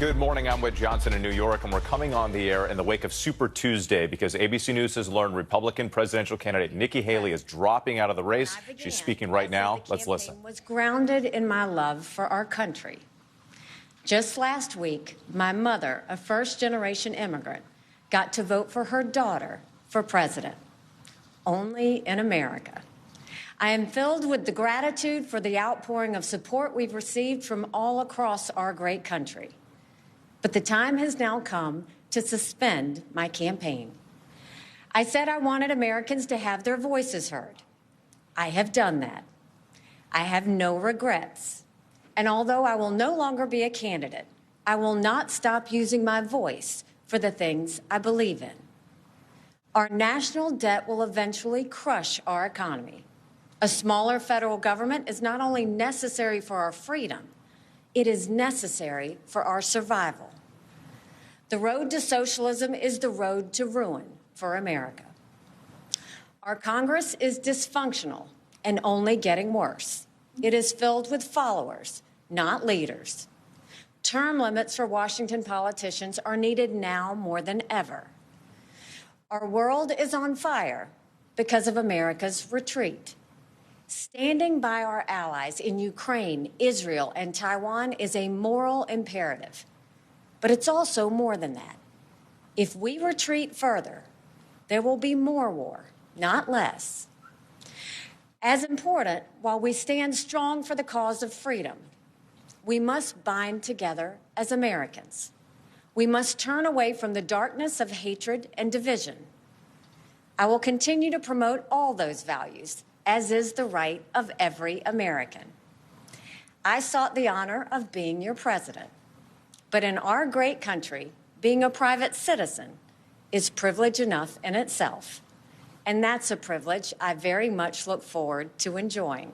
Good morning. I'm Whit Johnson in New York, and we're coming on the air in the wake of Super Tuesday because ABC News has learned Republican presidential candidate Nikki Haley is dropping out of the race. She's speaking right now. Let's listen. Was grounded in my love for our country. Just last week, my mother, a first-generation immigrant, got to vote for her daughter for president. Only in America. I am filled with the gratitude for the outpouring of support we've received from all across our great country. But the time has now come to suspend my campaign. I said I wanted Americans to have their voices heard. I have done that. I have no regrets. And although I will no longer be a candidate, I will not stop using my voice for the things I believe in. Our national debt will eventually crush our economy. A smaller federal government is not only necessary for our freedom, it is necessary for our survival. The road to socialism is the road to ruin for America. Our Congress is dysfunctional and only getting worse. It is filled with followers, not leaders. Term limits for Washington politicians are needed now more than ever. Our world is on fire because of America's retreat. Standing by our allies in Ukraine, Israel, and Taiwan is a moral imperative. But it's also more than that. If we retreat further, there will be more war, not less. As important, while we stand strong for the cause of freedom, we must bind together as Americans. We must turn away from the darkness of hatred and division. I will continue to promote all those values, as is the right of every American. I sought the honor of being your president. But in our great country, being a private citizen is privilege enough in itself. And that's a privilege I very much look forward to enjoying.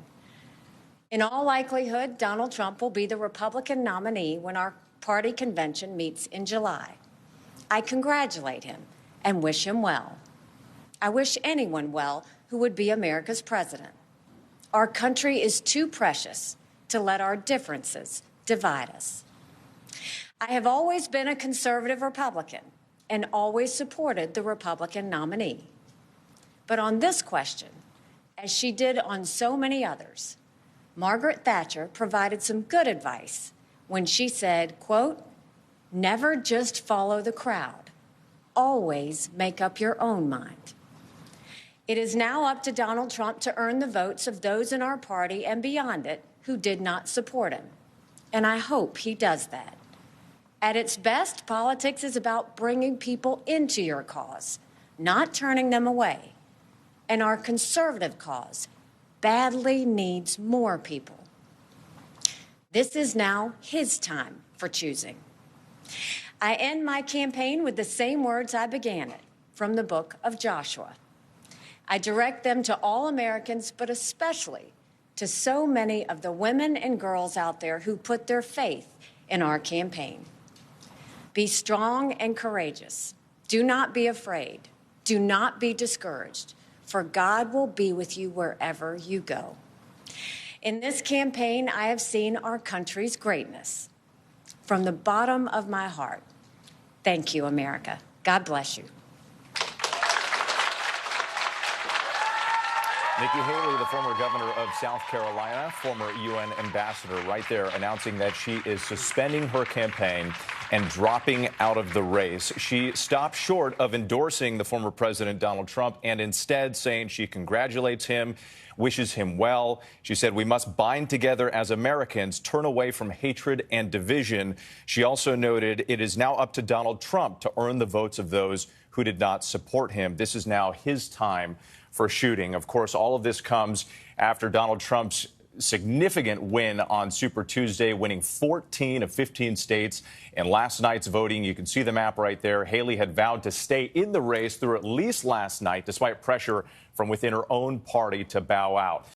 In all likelihood, Donald Trump will be the Republican nominee when our party convention meets in July. I congratulate him and wish him well. I wish anyone well who would be America's president. Our country is too precious to let our differences divide us. I have always been a conservative Republican and always supported the Republican nominee. But on this question, as she did on so many others, Margaret Thatcher provided some good advice when she said, quote, "Never just follow the crowd. Always make up your own mind." It is now up to Donald Trump to earn the votes of those in our party and beyond it who did not support him. And I hope he does that. At its best, politics is about bringing people into your cause, not turning them away. And our conservative cause badly needs more people. This is now his time for choosing. I end my campaign with the same words I began it, from the book of Joshua. I direct them to all Americans, but especially to so many of the women and girls out there who put their faith in our campaign. Be strong and courageous. Do not be afraid. Do not be discouraged, for God will be with you wherever you go. In this campaign, I have seen our country's greatness. From the bottom of my heart, thank you, America. God bless you. Nikki Haley, the former governor of South Carolina, former UN ambassador, right there announcing that she is suspending her campaign and dropping out of the race. She stopped short of endorsing the former president, Donald Trump, and instead saying she congratulates him, wishes him well. She said we must bind together as Americans, turn away from hatred and division. She also noted it is now up to Donald Trump to earn the votes of those who did not support him. This is now his time for shooting. Of course, all of this comes after Donald Trump's significant win on Super Tuesday, winning 14 of 15 states. In last night's voting, you can see the map right there. Haley had vowed to stay in the race through at least last night, despite pressure from within her own party to bow out.